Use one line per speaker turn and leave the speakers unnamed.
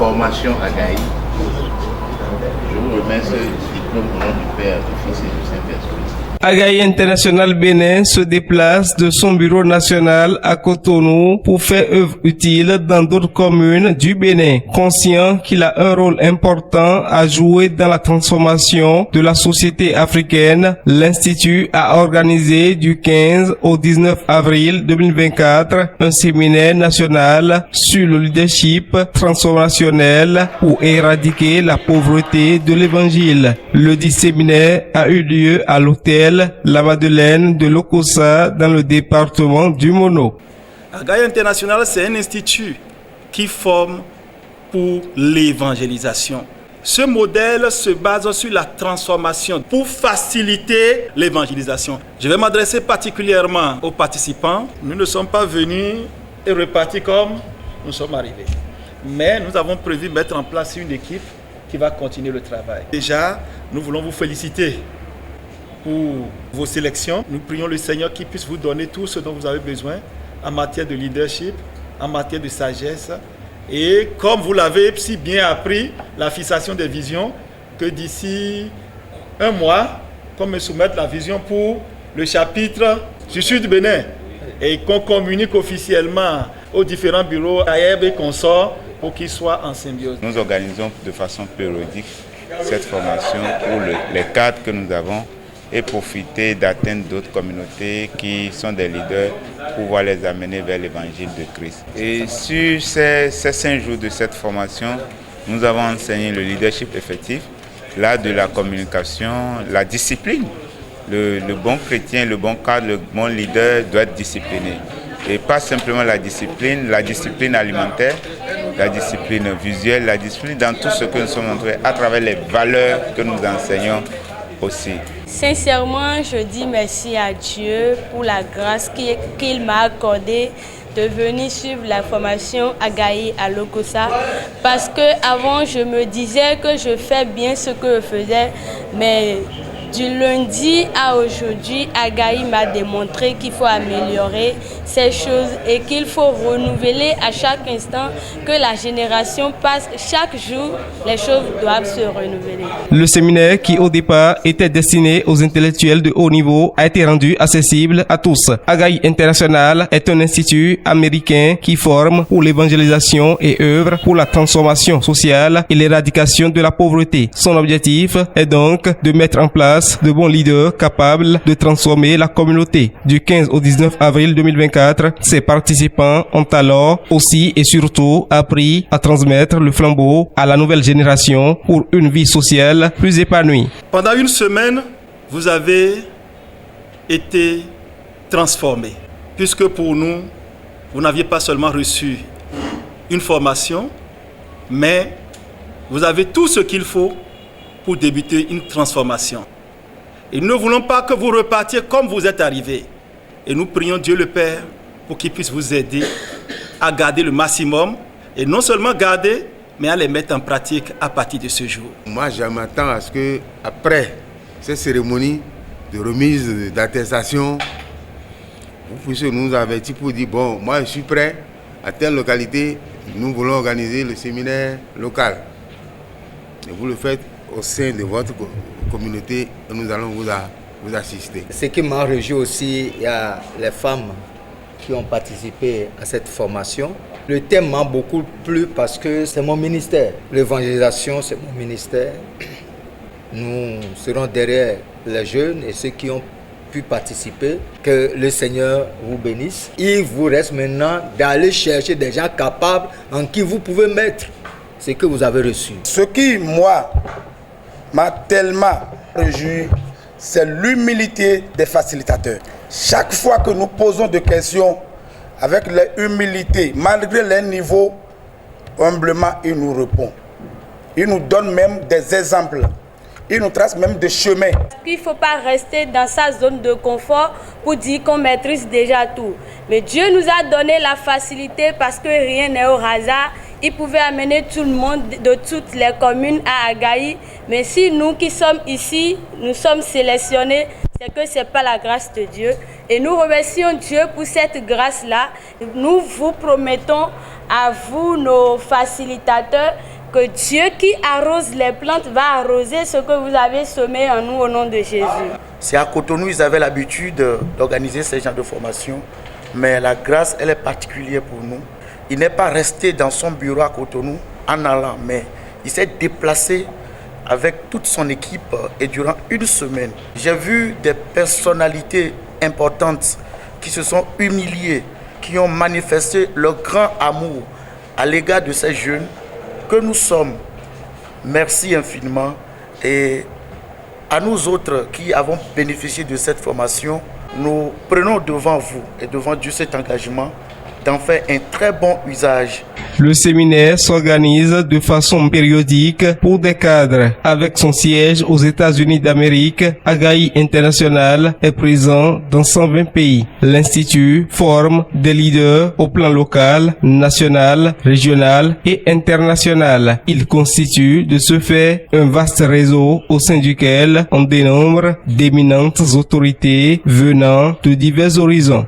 formation à Gaï. Je vous remets ce diplôme au nom du Père, du Fils et du Saint-Esprit.
Agaï International Bénin se déplace de son bureau national à Cotonou pour faire œuvre utile dans d'autres communes du Bénin. Conscient qu'il a un rôle important à jouer dans la transformation de la société africaine, l'Institut a organisé du 15 au 19 avril 2024 un séminaire national sur le leadership transformationnel pour éradiquer la pauvreté de l'Évangile. Le dit séminaire a eu lieu à l'hôtel La Madeleine de Lokossa dans le département du Mono.
Agaï International, c'est un institut qui forme pour l'évangélisation. Ce modèle se base sur la transformation pour faciliter l'évangélisation. Je vais m'adresser particulièrement aux participants. Nous ne sommes pas venus et repartis comme nous sommes arrivés. Mais nous avons prévu mettre en place une équipe qui va continuer le travail. Déjà, nous voulons vous féliciter pour vos sélections. Nous prions le Seigneur qui puisse vous donner tout ce dont vous avez besoin en matière de leadership, en matière de sagesse. Et comme vous l'avez si bien appris, la fixation des visions, que d'ici un mois, qu'on me soumette la vision pour le chapitre du Sud Bénin et qu'on communique officiellement aux différents bureaux AEB et consorts pour qu'ils soient en symbiose.
Nous organisons de façon périodique cette formation pour les cadres que nous avons et profiter d'atteindre d'autres communautés qui sont des leaders pour pouvoir les amener vers l'évangile de Christ. Et sur ces 5 jours de cette formation, nous avons enseigné le leadership effectif, l'art de la communication, la discipline. Le bon chrétien, le bon cadre, le bon leader doit être discipliné. Et pas simplement la discipline alimentaire, la discipline visuelle, la discipline dans tout ce que nous sommes entrés à travers les valeurs que nous enseignons aussi.
Sincèrement, je dis merci à Dieu pour la grâce qu'il m'a accordée de venir suivre la formation Agaï à Lokossa, parce que avant je me disais que je fais bien ce que je faisais, mais du lundi à aujourd'hui, Agaï m'a démontré qu'il faut améliorer ces choses et qu'il faut renouveler à chaque instant, que la génération passe. Chaque jour, les choses doivent se renouveler.
Le séminaire, qui au départ était destiné aux intellectuels de haut niveau, a été rendu accessible à tous. Agaï International est un institut américain qui forme pour l'évangélisation et œuvre pour la transformation sociale et l'éradication de la pauvreté. Son objectif est donc de mettre en place de bons leaders capables de transformer la communauté. Du 15 au 19 avril 2024, ses participants ont alors aussi et surtout appris à transmettre le flambeau à la nouvelle génération pour une vie sociale plus épanouie.
Pendant une semaine, vous avez été transformés, puisque pour nous, vous n'aviez pas seulement reçu une formation, mais vous avez tout ce qu'il faut pour débuter une transformation. Et nous ne voulons pas que vous repartiez comme vous êtes arrivés. Et nous prions Dieu le Père pour qu'il puisse vous aider à garder le maximum. Et non seulement garder, mais à les mettre en pratique à partir de ce jour.
Moi, je m'attends à ce que, après cette cérémonie de remise d'attestation, vous puissiez nous avertir pour dire, bon, moi je suis prêt, à telle localité, nous voulons organiser le séminaire local. Et vous le faites au sein de votre communauté et nous allons vous assister.
Ce qui m'a réjoui aussi, il y a les femmes qui ont participé à cette formation. Le thème m'a beaucoup plu parce que c'est mon ministère. L'évangélisation, c'est mon ministère. Nous serons derrière les jeunes et ceux qui ont pu participer. Que le Seigneur vous bénisse. Il vous reste maintenant d'aller chercher des gens capables en qui vous pouvez mettre ce que vous avez reçu.
Ce qui, moi, m'a tellement réjoui, c'est l'humilité des facilitateurs. Chaque fois que nous posons des questions avec l'humilité, malgré les niveaux, humblement, il nous répond. Il nous donne même des exemples. Il nous trace même des chemins.
Il ne faut pas rester dans sa zone de confort pour dire qu'on maîtrise déjà tout. Mais Dieu nous a donné la facilité parce que rien n'est au hasard. ils pouvaient amener tout le monde de toutes les communes à Agaï. Mais si nous qui sommes ici, nous sommes sélectionnés, c'est que ce n'est pas la grâce de Dieu. Et nous remercions Dieu pour cette grâce-là. Nous vous promettons à vous, nos facilitateurs, que Dieu qui arrose les plantes va arroser ce que vous avez semé en nous au nom de Jésus.
C'est à Cotonou, ils avaient l'habitude d'organiser ce genre de formation, mais la grâce, elle est particulière pour nous. Il n'est pas resté dans son bureau à Cotonou en allant, mais il s'est déplacé avec toute son équipe et durant une semaine. J'ai vu des personnalités importantes qui se sont humiliées, qui ont manifesté leur grand amour à l'égard de ces jeunes que nous sommes. Merci infiniment. Et à nous autres qui avons bénéficié de cette formation, nous prenons devant vous et devant Dieu cet engagement d'en faire un très bon usage.
Le séminaire s'organise de façon périodique pour des cadres. Avec son siège aux États-Unis d'Amérique, Agaï International est présent dans 120 pays. L'Institut forme des leaders au plan local, national, régional et international. Il constitue de ce fait un vaste réseau au sein duquel on dénombre d'éminentes autorités venant de divers horizons.